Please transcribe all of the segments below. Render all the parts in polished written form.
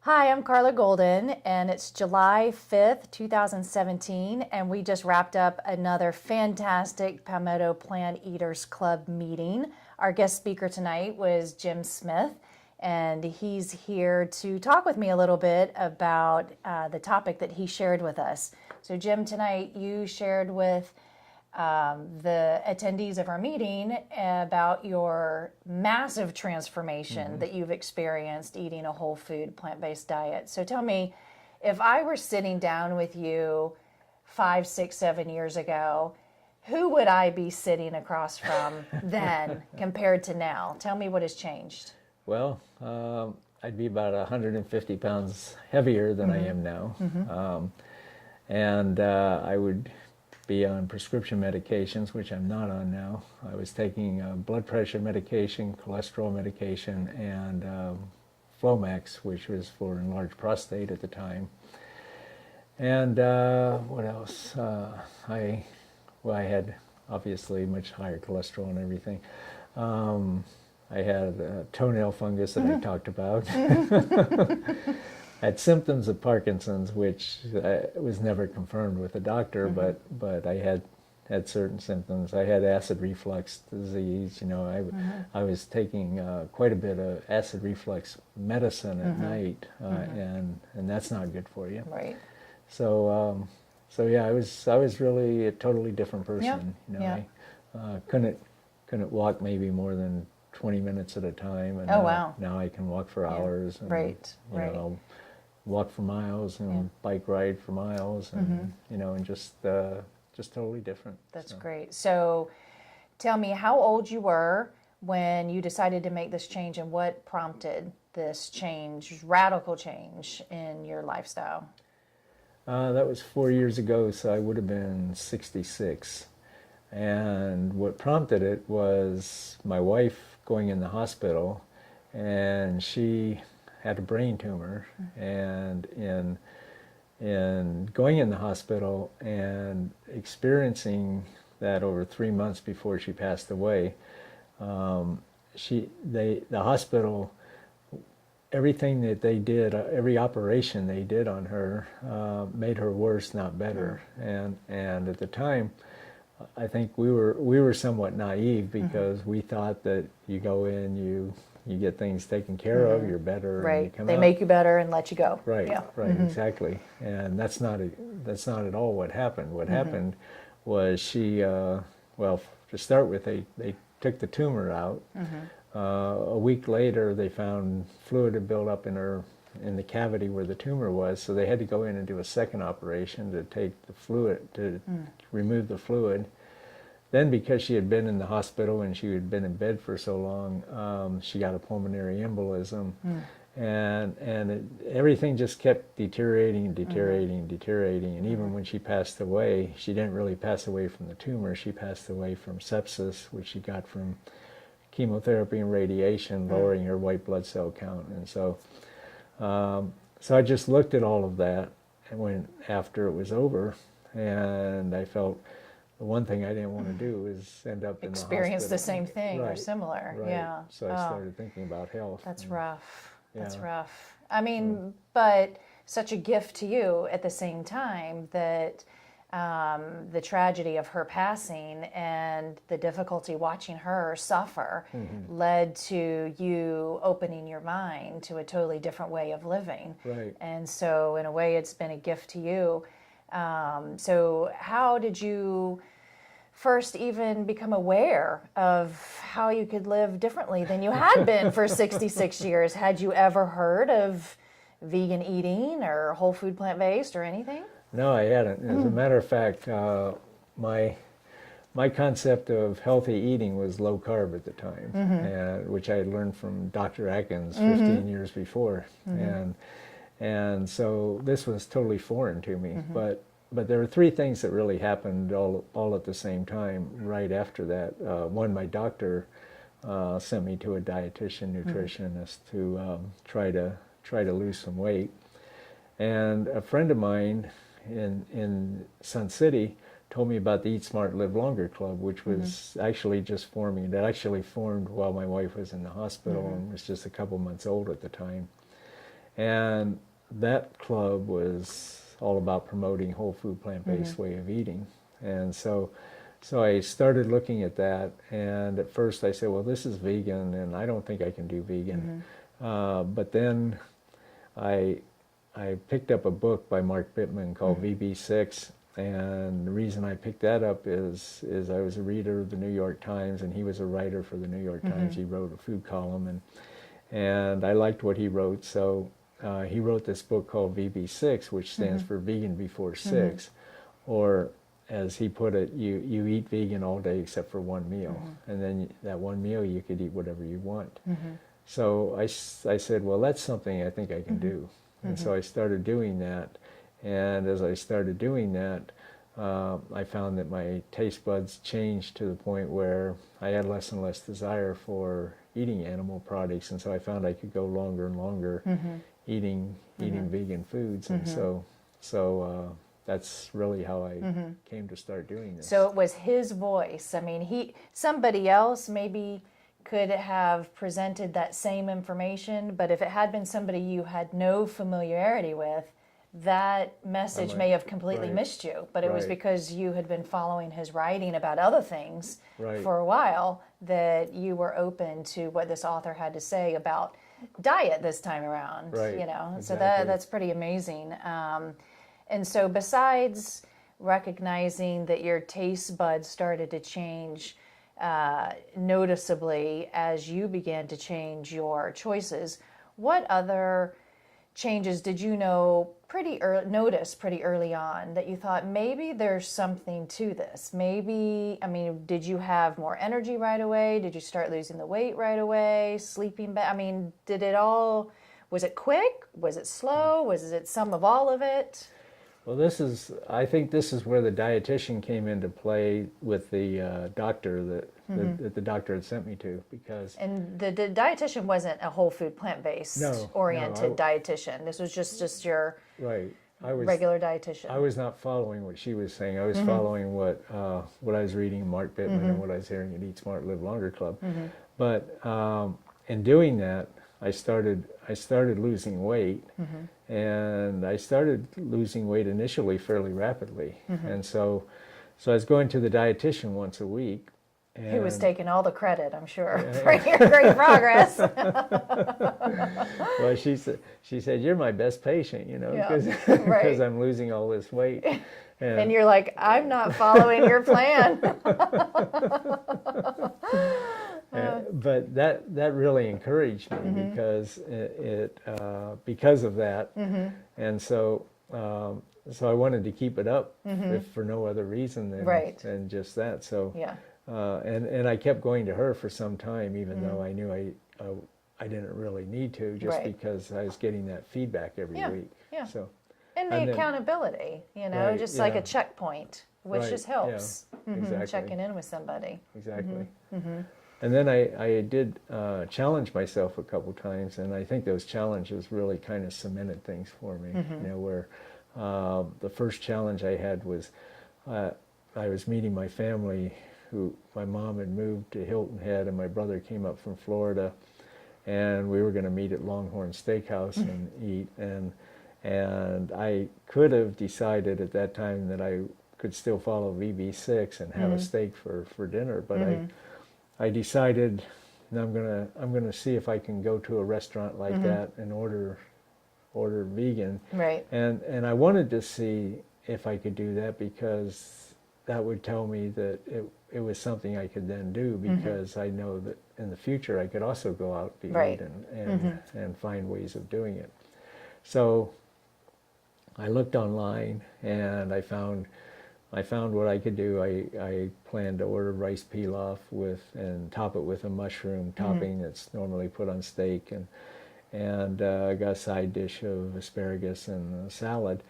Hi, I'm Carla Golden, and it's July 5th, 2017, and we just wrapped up another fantastic Palmetto Plant Eaters Club meeting. Our guest speaker tonight was Jim Smith, and he's here to talk with me a little bit about the topic that he shared with us. So, Jim, tonight you shared with the attendees of our meeting about your massive transformation that you've experienced eating a whole food, plant-based diet. So tell me, if I were sitting down with you 5, 6, 7 years ago, who would I be sitting across from then compared to now? Tell me what has changed. Well, I'd be about 150 pounds heavier than I am now. And I would be on prescription medications, which I'm not on now. I was taking blood pressure medication, cholesterol medication, and Flomax, which was for enlarged prostate at the time. And what else? I had obviously much higher cholesterol and everything. I had toenail fungus that I talked about. I had symptoms of Parkinson's, which was never confirmed with a doctor, but I had certain symptoms. I had acid reflux disease. You know, I was taking quite a bit of acid reflux medicine at night, and that's not good for you. Right. So yeah, I was really a totally different person. Yep. You know, I couldn't walk maybe more than 20 minutes at a time, and now I can walk for hours. And, right. I'll walk for miles and bike ride for miles, and and just totally different. That's great. So tell me how old you were when you decided to make this change, and what prompted this change, radical change in your lifestyle? That was 4 years ago, so I would have been 66. And what prompted it was my wife going in the hospital, and she had a brain tumor, and in going in the hospital and experiencing that over 3 months before she passed away, the hospital, everything that they did, every operation they did on her, made her worse, not better. And at the time, I think we were somewhat naive, because we thought that you go in, you get things taken care of, you're better, Right. and you come they out. make you better and let you go. Right, Yeah. right, exactly. And that's not at all what happened. What happened was she, well, to start with, they took the tumor out. A week later, they found fluid had built up in the cavity where the tumor was, so they had to go in and do a second operation to take the fluid, to remove the fluid. Then, because she had been in the hospital and she had been in bed for so long, she got a pulmonary embolism, and everything just kept deteriorating. And even when she passed away, she didn't really pass away from the tumor. She passed away from sepsis, which she got from chemotherapy and radiation, lowering her white blood cell count. And so I just looked at all of that, and after it was over, and I felt the one thing I didn't want to do is end up in the hospital. Experience the same thing or Right, similar. right. Yeah. So I started thinking about health. That's rough. That's Yeah. rough. I mean, but such a gift to you at the same time that the tragedy of her passing and the difficulty watching her suffer led to you opening your mind to a totally different way of living. Right. And so in a way, it's been a gift to you. So how did you first even become aware of how you could live differently than you had been for 66 years? Had you ever heard of vegan eating or whole food plant-based or anything? No, I hadn't. As a matter of fact, my concept of healthy eating was low carb at the time, which I had learned from Dr. Atkins 15 years before. And so this was totally foreign to me. But there were three things that really happened all at the same time right after that. One, my doctor sent me to a dietitian, nutritionist to try to lose some weight. And a friend of mine in Sun City told me about the Eat Smart, Live Longer Club, which was actually just forming. It actually formed while my wife was in the hospital and was just a couple months old at the time. And that club was all about promoting whole food, plant-based way of eating. And so I started looking at that, and at first I said, well, this is vegan, and I don't think I can do vegan. But then I picked up a book by Mark Bittman called VB6, and the reason I picked that up is I was a reader of the New York Times, and he was a writer for the New York Times. He wrote a food column, and I liked what he wrote, so he wrote this book called VB6, which stands for Vegan Before 6, or as he put it, you eat vegan all day except for one meal, and then that one meal you could eat whatever you want. So I said, well, that's something I think I can do. And so I started doing that, and as I started doing that, I found that my taste buds changed to the point where I had less and less desire for eating animal products, and so I found I could go longer and longer eating vegan foods, and so that's really how I came to start doing this. So it was his voice. I mean, somebody else maybe could have presented that same information, but if it had been somebody you had no familiarity with, that message may have completely missed you. But it was because you had been following his writing about other things for a while that you were open to what this author had to say about diet this time around. You know, exactly. So that's pretty amazing. And so besides recognizing that your taste buds started to change noticeably as you began to change your choices, what other changes did you notice pretty early on that you thought maybe there's something to this? Maybe, I mean, did you have more energy right away? Did you start losing the weight right away? Sleeping better? I mean, was it quick? Was it slow? Was it some of all of it? Well, I think this is where the dietitian came into play with the doctor that the doctor had sent me to, because... And the dietitian wasn't a whole food, plant-based oriented dietitian. This was just your regular dietitian. I was not following what she was saying. I was following what I was reading in Mark Bittman and what I was hearing at Eat Smart, Live Longer Club. But in doing that, I started losing weight, and I started losing weight initially fairly rapidly, and so I was going to the dietitian once a week. Who was taking all the credit, I'm sure, for your great progress. Well, she said, "You're my best patient, you know, because I'm losing all this weight." And you're like, "I'm not following your plan." But that really encouraged me because because of that, and so I wanted to keep it up, if for no other reason than just that. So and I kept going to her for some time, even though I knew I didn't really need to, just because I was getting that feedback every week. So and the accountability, you know, just like a checkpoint, which just helps. Exactly. Checking in with somebody. Exactly. And then I did challenge myself a couple times, and I think those challenges really kind of cemented things for me. You know, where the first challenge I had was I was meeting my family. My mom had moved to Hilton Head, and my brother came up from Florida, and we were going to meet at Longhorn Steakhouse and eat. And I could have decided at that time that I could still follow VB6 and have a steak for dinner, but I decided I'm gonna see if I can go to a restaurant like that and order vegan. Right. And I wanted to see if I could do that, because that would tell me that it was something I could then do, because I know that in the future I could also go out to eat and find ways of doing it. So I looked online, and I found what I could do. I planned to order rice pilaf and top it with a mushroom topping that's normally put on steak, and I got a side dish of asparagus and a salad,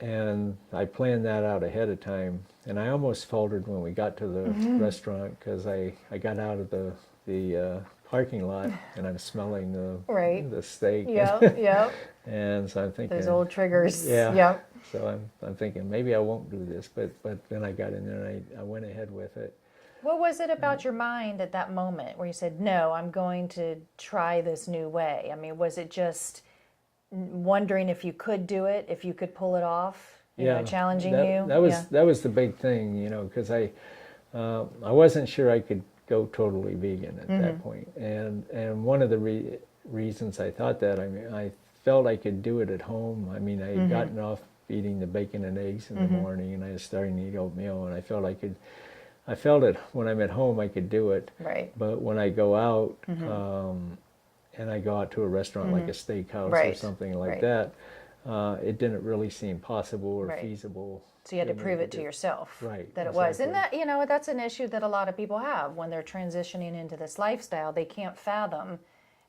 and I planned that out ahead of time. And I almost faltered when we got to the restaurant, because I got out of the parking lot, and I'm smelling the steak. And so I'm thinking, those old triggers. So I'm thinking maybe I won't do this, but then I got in there and I went ahead with it. What was it about your mind at that moment where you said, no, I'm going to try this new way? I mean, was it just wondering if you could do it, if you could pull it off, challenging you? That was the big thing, because I wasn't sure I could go totally vegan at that point. And one of the reasons I thought that, I mean, I felt I could do it at home. I mean, I had gotten off eating the bacon and eggs in the morning, and I was starting to eat oatmeal, and I felt it when I'm at home, I could do it. Right. But when I go out, and I go out to a restaurant like a steakhouse or something like that, it didn't really seem possible or feasible. So you had to prove it to yourself that it exactly. was. And that, that's an issue that a lot of people have when they're transitioning into this lifestyle. They can't fathom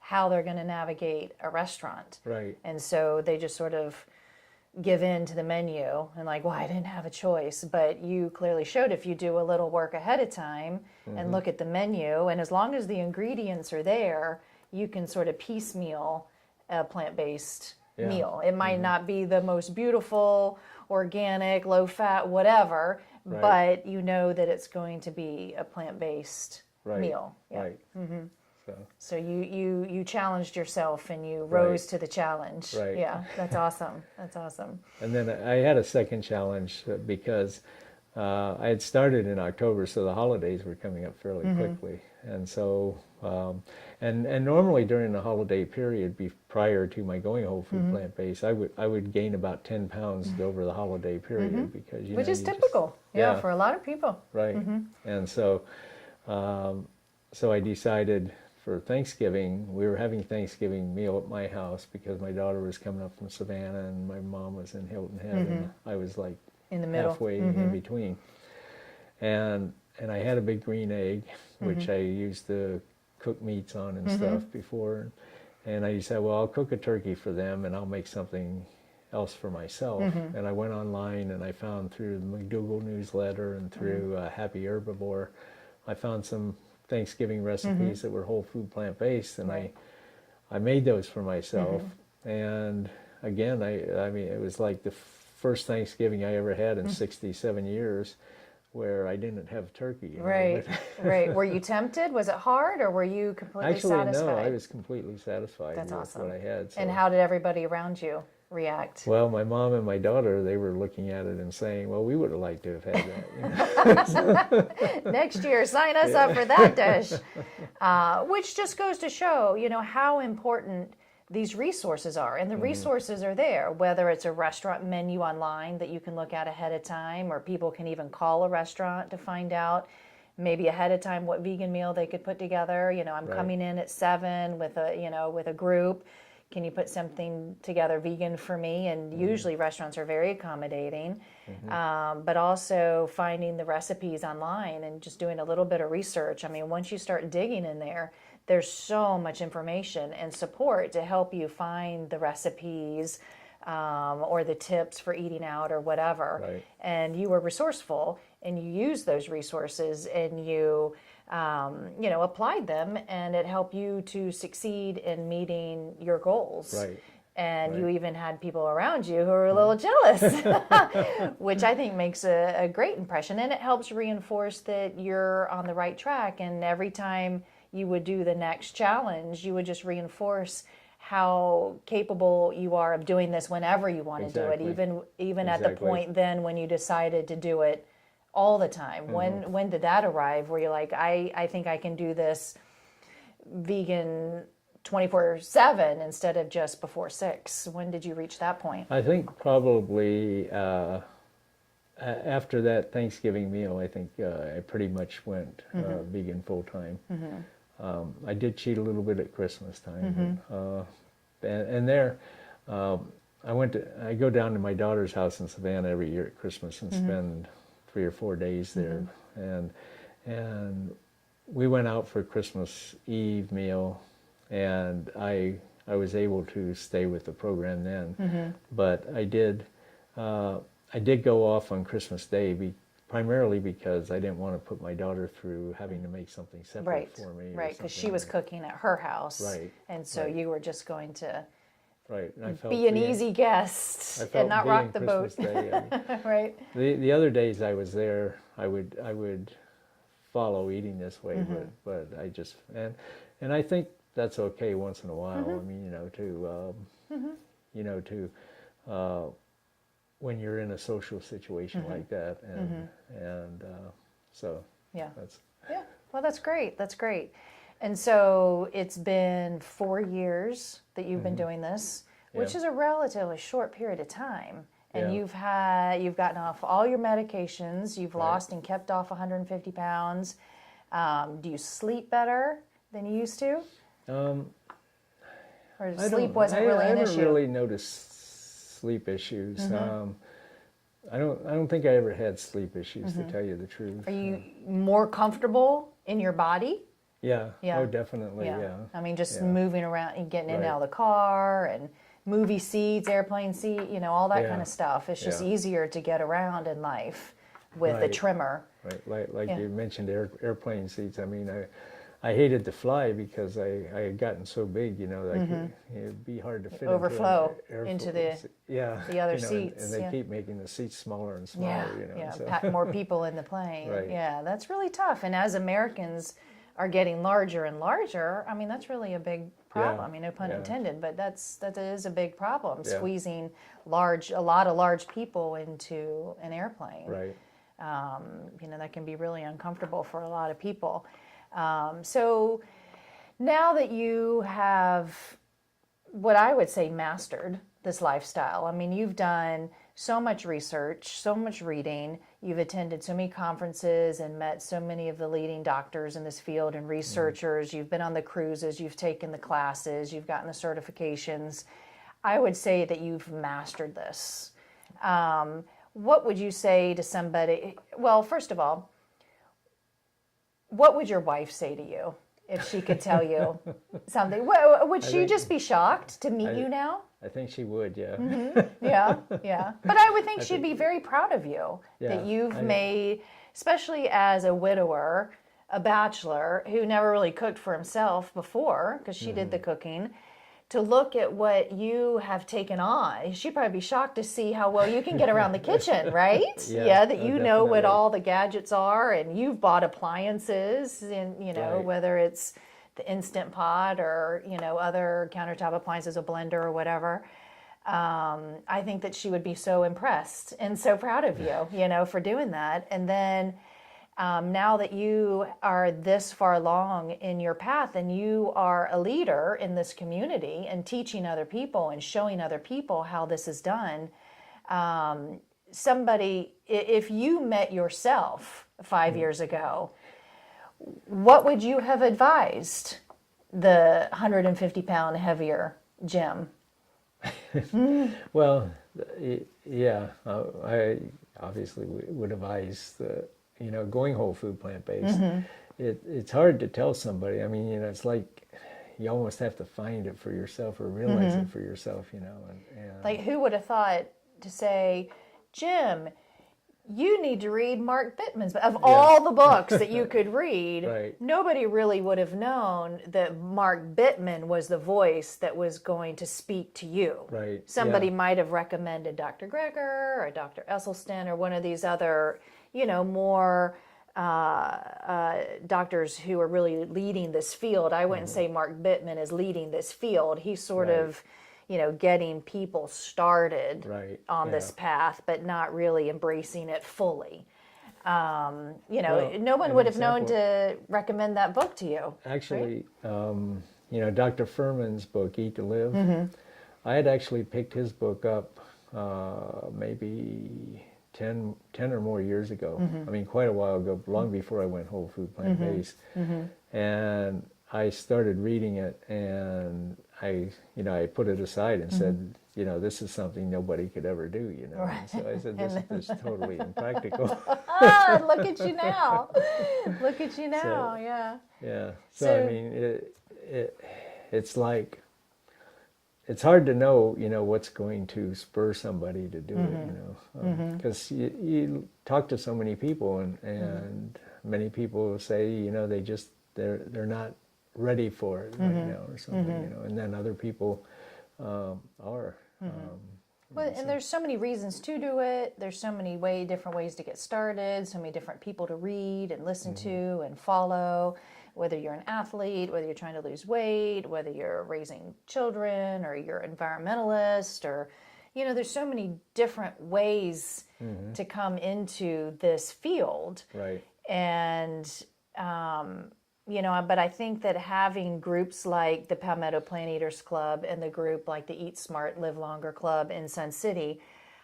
how they're going to navigate a restaurant. Right. And so they just sort of give in to the menu and like, well, I didn't have a choice. But you clearly showed if you do a little work ahead of time and look at the menu, and as long as the ingredients are there, you can sort of piecemeal a plant-based meal. It might not be the most beautiful, organic, low-fat, whatever, but you know that it's going to be a plant-based meal. Yeah. Right. So you challenged yourself and you rose to the challenge. Right. Yeah, that's awesome. That's awesome. And then I had a second challenge because I had started in October, so the holidays were coming up fairly quickly. And so, and normally during the holiday period, prior to my going whole food plant-based, I would gain about 10 pounds over the holiday period because which is typical, for a lot of people. Right. And so, so I decided for Thanksgiving, we were having Thanksgiving meal at my house because my daughter was coming up from Savannah and my mom was in Hilton Head, and I was like in the middle, halfway in between. And I had a big green egg, which I used to cook meats on and stuff before. And I decided, well, I'll cook a turkey for them and I'll make something else for myself. And I went online and I found through the McDougall newsletter and through Happy Herbivore, I found some Thanksgiving recipes that were whole food plant-based, and I made those for myself. And again, I mean, it was like the first Thanksgiving I ever had in 67 years where I didn't have turkey. Right. Were you tempted? Was it hard, or were you completely satisfied? Actually, no, I was completely satisfied with what I had. So. And how did everybody around you react? Well, my mom and my daughter, they were looking at it and saying, well, we would have liked to have had that. Next year, sign us up for that dish. Which just goes to show, how important these resources are. And the resources are there, whether it's a restaurant menu online that you can look at ahead of time, or people can even call a restaurant to find out maybe ahead of time what vegan meal they could put together. I'm coming in at 7 with a group. Can you put something together vegan for me? And usually restaurants are very accommodating, but also finding the recipes online and just doing a little bit of research. I mean, once you start digging in there, there's so much information and support to help you find the recipes or the tips for eating out or whatever. Right. And you were resourceful and you used those resources and you applied them, and it helped you to succeed in meeting your goals. Right. And you even had people around you who were a little jealous, which I think makes a great impression. And it helps reinforce that you're on the right track. And every time you would do the next challenge, you would just reinforce how capable you are of doing this whenever you want to do it, even at the point then when you decided to do it all the time. When did that arrive where you're like, I think I can do this vegan 24/7 instead of just before 6? When did you reach that point? I think probably after that Thanksgiving meal, I think I pretty much went vegan full time. I did cheat a little bit at Christmas time, and there I go down to my daughter's house in Savannah every year at Christmas and spend 3 or 4 days there, and we went out for Christmas Eve meal, and I was able to stay with the program then, but I did go off on Christmas Day primarily because I didn't want to put my daughter through having to make something separate for me. Right, because she was cooking at her house, and so you were just going to and I felt be an easy guest and not rock the boat. Day, right. The other days I was there, I would follow eating this way, but I just and I think that's okay once in a while. I mean, to when you're in a social situation like that, and so Yeah. that's Yeah. Well, that's great. That's great. And so it's been 4 years that you've been doing this, which Yeah. is a relatively short period of time. And Yeah. you've gotten off all your medications, you've Right. lost and kept off 150 pounds. Do you sleep better than you used to? Or sleep wasn't really I an haven't issue? really noticed sleep issues. I don't think I ever had sleep issues, to tell you the truth. Are you more comfortable in your body? Yeah. Yeah. Oh, definitely. Yeah. I mean, just Yeah. moving around and getting in and Right. out of the car and movie seats, airplane seat, all that Yeah. kind of stuff. It's just Yeah. easier to get around in life with a Right. trim-er. Right. Like Yeah. you mentioned, airplane seats. I mean, I hated to fly because I had gotten so big, that it'd be hard to fit Overflow into into the other and seats, they yeah. keep making the seats smaller and Yeah, smaller. So. pack more people in the plane. Right. Yeah, that's really tough. And as Americans are getting larger and larger, I mean, that's really a big problem. Yeah, I mean, no pun yeah. intended, but that is a big problem, Yeah. squeezing a lot of large people into an airplane. Right. That can be really uncomfortable for a lot of people. So now that you have what I would say mastered this lifestyle, I mean, you've done so much research, so much reading, you've attended so many conferences and met so many of the leading doctors in this field and researchers, you've been on the cruises, you've taken the classes, you've gotten the certifications. I would say that you've mastered this. What would you say to somebody? Well, first of all, what would your wife say to you if she could tell you something? Would she just be shocked to meet you now? I think she would. Yeah. Yeah. But I would think she'd be very proud of you that Yeah, you've made, especially as a widower, a bachelor who never really cooked for himself before, because she did the cooking, to look at what you have taken on. She'd probably be shocked to see how well you can get around the kitchen, right? Yeah, that oh, you know what definitely. all the gadgets are, and you've bought appliances, and Right. whether it's the Instant Pot or other countertop appliances, a blender or whatever. I think that she would be so impressed and so proud of you, for doing that. And then now that you are this far along in your path and you are a leader in this community and teaching other people and showing other people how this is done, if you met yourself 5 years ago, what would you have advised the 150-pound heavier Jim? Well, yeah, I obviously would advise going whole food plant-based. It's hard to tell somebody. I mean, it's like you almost have to find it for yourself or realize it for yourself, and Like, who would have thought to say, Jim, you need to read Mark Bittman's. Of all the books that you could read, Right. nobody really would have known that Mark Bittman was the voice that was going to speak to you. Right, Somebody yeah. might have recommended Dr. Greger or Dr. Esselstyn or one of these other, more doctors who are really leading this field. I wouldn't say Mark Bittman is leading this field. He's sort Right. of getting people started Right, on this yeah. path, but not really embracing it fully. Well, No one an would have known example- to recommend that book to you. Actually, Dr. Furman's book, Eat to Live, I had actually picked his book up maybe 10 or more years ago. I mean, quite a while ago, long before I went whole food plant-based. And I started reading it, and I put it aside and said, this is something nobody could ever do, And so I said, this is totally impractical. Look at you now. Look at you now, So- yeah. Yeah. So So- I mean, it's like, it's hard to know, what's going to spur somebody to do it, because you talk to so many people, and many people say, they're not ready for it right now or something, and then other people are. Well, and there's so many reasons to do it. There's so many different ways to get started, so many different people to read and listen to and follow, whether you're an athlete, whether you're trying to lose weight, whether you're raising children or you're an environmentalist or, there's so many different ways to come into this field. Right. And, but I think that having groups like the Palmetto Plant Eaters Club and the group like the Eat Smart, Live Longer Club in Sun City,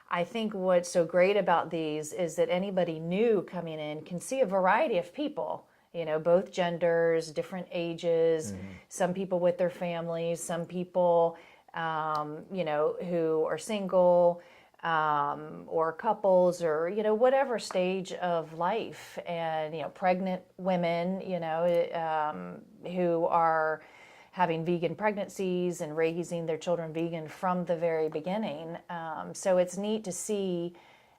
I think what's so great about these is that anybody new coming in can see a variety of people, both genders, different ages, some people with their families, some people, who are single, or couples or, whatever stage of life, and, pregnant women, who are having vegan pregnancies and raising their children vegan from the very beginning. So it's neat to see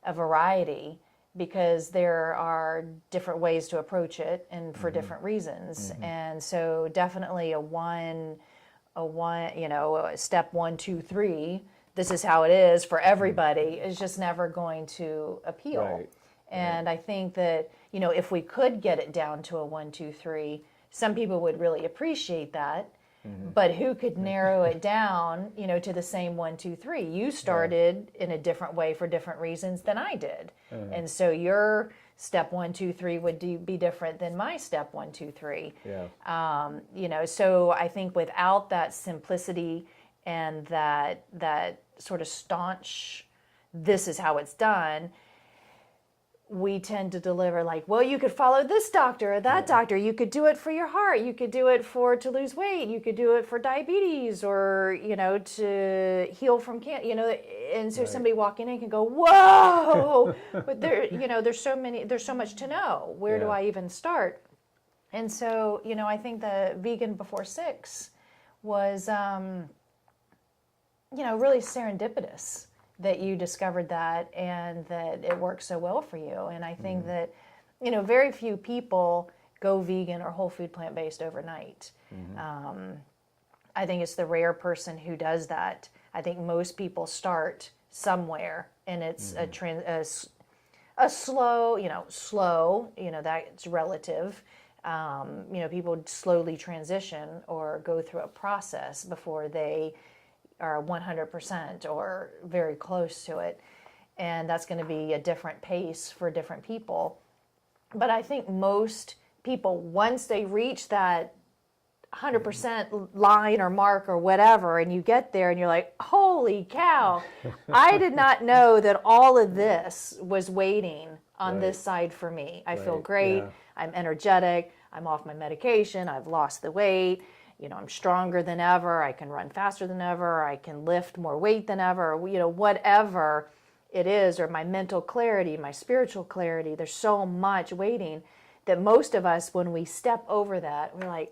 a variety because there are different ways to approach it and for different reasons. And so definitely a step 1, 2, 3, this is how it is for everybody, is just never going to appeal. Right. And I think that, if we could get it down to a 1, 2, 3, some people would really appreciate that. But who could narrow it down, to the same 1, 2, 3? You started in a different way for different reasons than I did. And so your step 1, 2, 3 would be different than my step 1, 2, 3. Yeah. So I think without that simplicity and that sort of staunch, this is how it's done, we tend to deliver like, well, you could follow this doctor or that doctor. You could do it for your heart. You could do it to lose weight. You could do it for diabetes or, to heal from cancer, and so somebody walking in can go, whoa, but there's so much to know. Where do I even start? And so, I think the Vegan Before 6 was, really serendipitous that you discovered that and that it works so well for you. And I think that, very few people go vegan or whole food plant-based overnight. I think it's the rare person who does that. I think most people start somewhere and it's a slow, that's relative. People slowly transition or go through a process before they are 100% or very close to it. And that's going to be a different pace for different people. But I think most people, once they reach that 100% line or mark or whatever, and you get there and you're like, holy cow, I did not know that all of this was waiting on this side for me. I feel great. I'm energetic. I'm off my medication. I've lost the weight. I'm stronger than ever. I can run faster than ever. I can lift more weight than ever. Whatever it is, or my mental clarity, my spiritual clarity. There's so much waiting that most of us, when we step over that, we're like,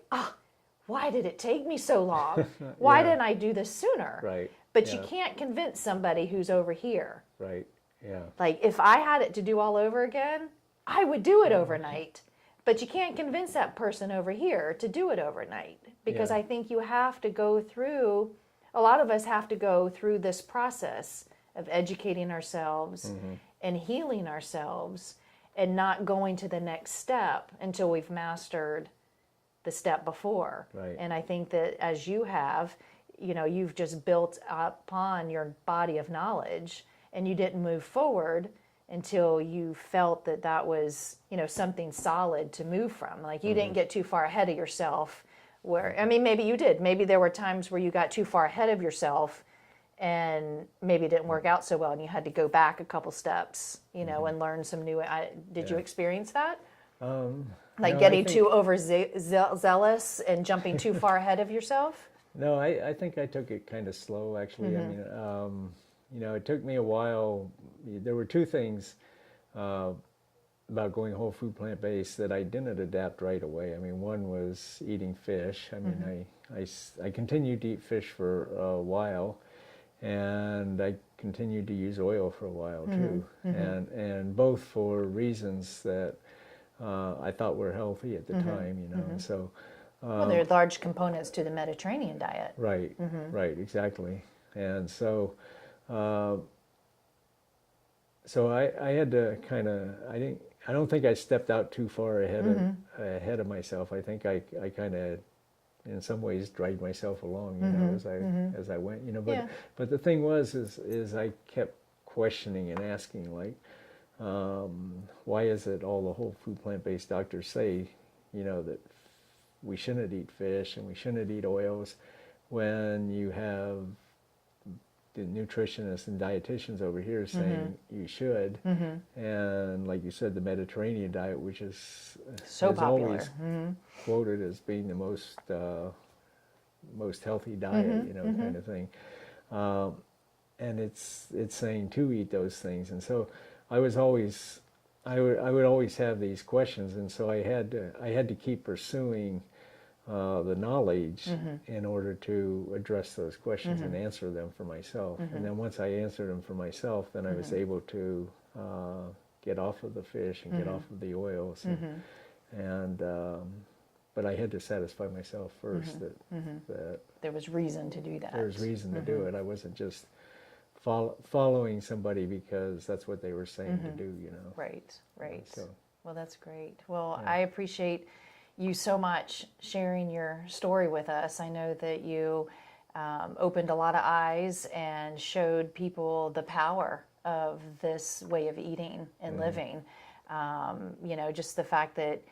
why did it take me so long? Why didn't I do this sooner? Right. But you can't convince somebody who's over here. Right. Yeah. Like if I had it to do all over again, I would do it overnight. But you can't convince that person over here to do it overnight because I think you have to go through, a lot of us have to go through this process of educating ourselves and healing ourselves and not going to the next step until we've mastered the step before. Right. And I think that as you have, you've just built upon your body of knowledge and you didn't move forward until you felt that was, something solid to move from. Like you didn't get too far ahead of yourself maybe you did. Maybe there were times where you got too far ahead of yourself and maybe it didn't work out so well and you had to go back a couple steps, and learn some new, did you experience that? Getting too overzealous and jumping too far ahead of yourself? No, I think I took it kind of slow, actually. I mean, it took me a while. There were two things about going whole food plant-based that I didn't adapt right away. I mean, one was eating fish. I mean, I continued to eat fish for a while, and I continued to use oil for a while too, and both for reasons that I thought were healthy at the time, and so. Well, there are large components to the Mediterranean diet. Right, right, exactly. And so So I had to kind of, I don't think I stepped out too far ahead of myself. I think I kind of, in some ways, dragged myself along, you know, as I went, you know. But Yeah. but the thing was, is I kept questioning and asking, like, why is it all the whole food plant-based doctors say, you know, that we shouldn't eat fish and we shouldn't eat oils, when you have the nutritionists and dietitians over here saying you should, and like you said, the Mediterranean diet, which is So is popular. always quoted as being the most healthy diet, you know, kind of thing, and it's saying to eat those things, and so I was always, I would always have these questions, and so I had to keep pursuing the knowledge in order to address those questions and answer them for myself. And then once I answered them for myself, then I was able to get off of the fish and get off of the oils. And but I had to satisfy myself first that There was reason to do that. there was reason to do it. I wasn't just following somebody because that's what they were saying to do, you know. Right, right. So, Well, that's great. Well, I appreciate you so much sharing your story with us. I know that you opened a lot of eyes and showed people the power of this way of eating and living. You know, just the fact that,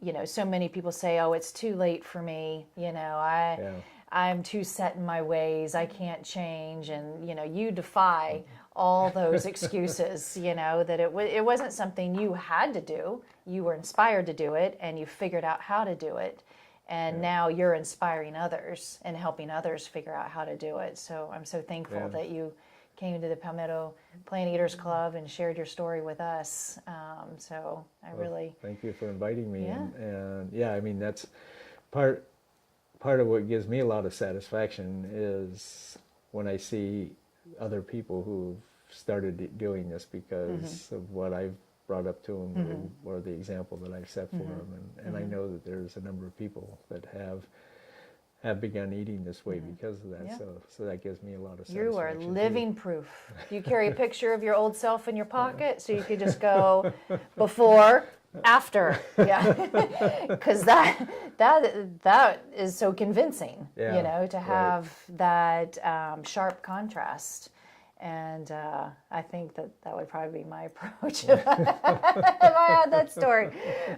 you know, so many people say, oh, it's too late for me. You know, I'm too set in my ways. I can't change. And, you know, you defy all those excuses, you know, that it wasn't something you had to do. You were inspired to do it, and you figured out how to do it. And now you're inspiring others and helping others figure out how to do it. So I'm so thankful that you came to the Palmetto Plant Eaters Club and shared your story with us. So I really... Thank you for inviting me. Yeah. And yeah, I mean, that's part of what gives me a lot of satisfaction is when I see other people who've started doing this because of what I've brought up to them or the example that I've set for them. And I know that there's a number of people that have begun eating this way because of that. Yeah. So that gives me a lot of satisfaction. You are living proof. You carry a picture of your old self in your pocket, so you could just go before, after, because that is so convincing, Yeah, you know, to have that sharp contrast. And I think that would probably be my approach if I had that story.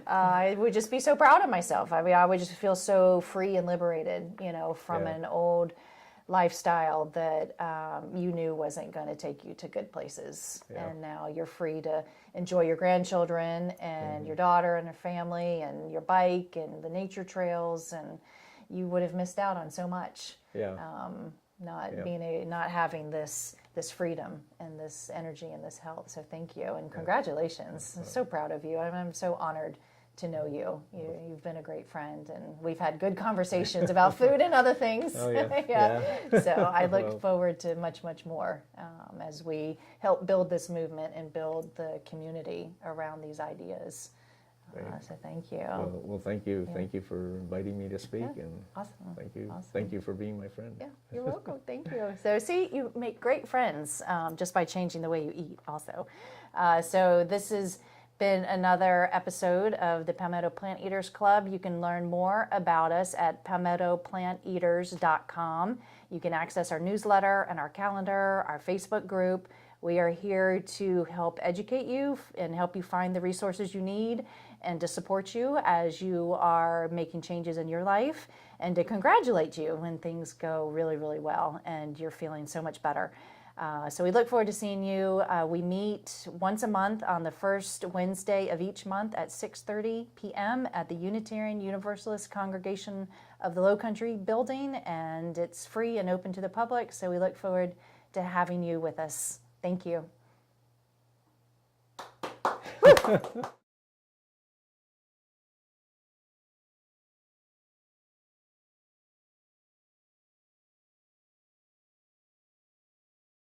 I would just be so proud of myself. I mean, I would just feel so free and liberated, you know, from an old lifestyle that you knew wasn't going to take you to good places. And now you're free to enjoy your grandchildren and your daughter and her family and your bike and the nature trails. And you would have missed out on so much. Not having this freedom and this energy and this health. So thank you and congratulations. I'm so proud of you. I'm so honored to know you. You've been a great friend, and we've had good conversations about food and other things. Oh, yeah. So I look forward to much, much more as we help build this movement and build the community around these ideas. So thank you. Well, thank you. Thank you for inviting me to speak, and Awesome. thank you. Awesome. Thank you for being my friend. Yeah, you're welcome. Thank you. So see, you make great friends just by changing the way you eat also. So this has been another episode of the Palmetto Plant Eaters Club. You can learn more about us at palmettoplanteaters.com. You can access our newsletter and our calendar, our Facebook group. We are here to help educate you and help you find the resources you need and to support you as you are making changes in your life and to congratulate you when things go really, really well and you're feeling so much better. So we look forward to seeing you. We meet once a month on the first Wednesday of each month at 6:30 p.m. at the Unitarian Universalist Congregation of the Low Country building, and it's free and open to the public. So we look forward to having you with us. Thank you.